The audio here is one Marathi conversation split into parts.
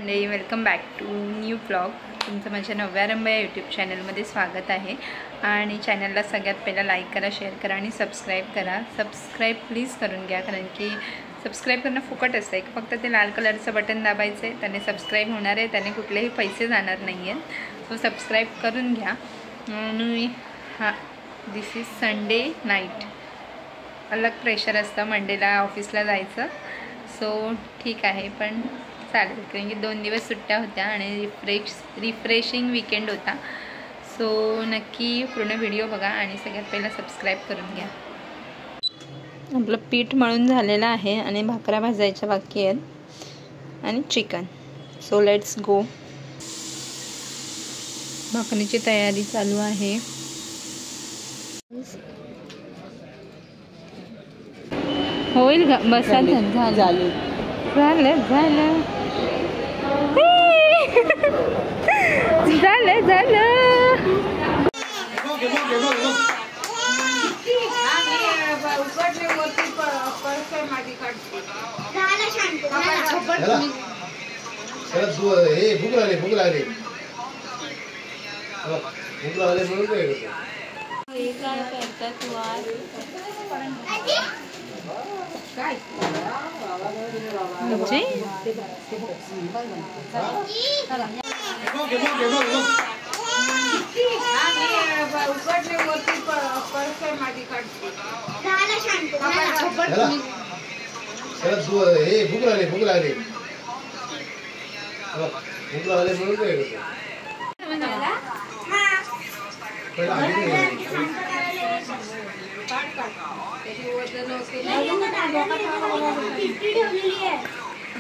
मंडळी, welcome back to new blog. तुमचं माझ्या नव्या रंबा या यूट्यूब चॅनलमध्ये स्वागत आहे. आणि चॅनलला सगळ्यात पहिला लाईक करा, शेअर करा आणि सबस्क्राईब करा. सबस्क्राईब प्लीज करून घ्या, कारण की सबस्क्राईब करणं फुकट असतं. एक फक्त ते लाल कलरचं बटन दाबायचं आहे, त्याने सबस्क्राईब होणार आहे, त्याने कुठलेही पैसे जाणार नाही आहेत. सो सबस्क्राईब करून घ्या. आणि दिस इज संडे नाईट. अलग प्रेशर असतं मंडेला ऑफिसला जायचं. सो ठीक आहे, पण चालेल, कारण की 2 दिवस सुट्ट्या होत्या आणि रिफ्रेशिंग वीकेंड होता. सो नक्की पूर्ण व्हिडिओ बघा आणि सगळ्यात पहिला सबस्क्राईब करून घ्या. आपलं पीठ मळून झालेलं आहे आणि भाकऱ्या भाजायच्या बाकी आहेत आणि चिकन. So let's go. भाकरीची तयारी चालू आहे. होईल का? बसा. झालं झालं झालं झालं झालं.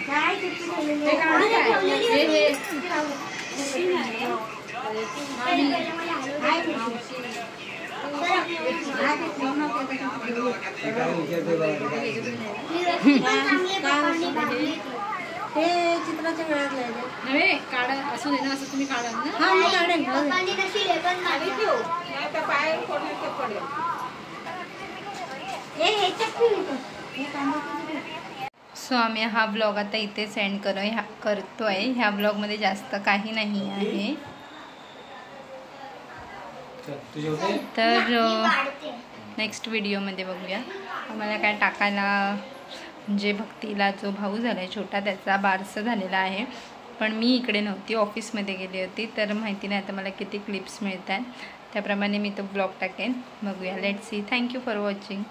काय करतात काय ते चित्राच्या वेळात नव्हे काढा असू दे ना, असं तुम्ही काढा ना. हा मी काढेन. सो आम्ही हा ब्लॉग आता इथे सेंड करतोय. ह्या ब्लॉगमध्ये जास्त काही नाही आहे. तर नेक्स्ट व्हिडिओमध्ये बघूया. आम्हाला काय टाकायला, म्हणजे भक्तीला जो भाऊ झाला आहे छोटा, त्याचा बारसं झालेला आहे. पण मी इकडे नव्हती, ऑफिसमध्ये गेली होती, तर माहिती नाही आता मला किती क्लिप्स मिळत आहेत. त्याप्रमाणे मी तो ब्लॉग टाकेन. बघूया. Let's see. Thank you for watching.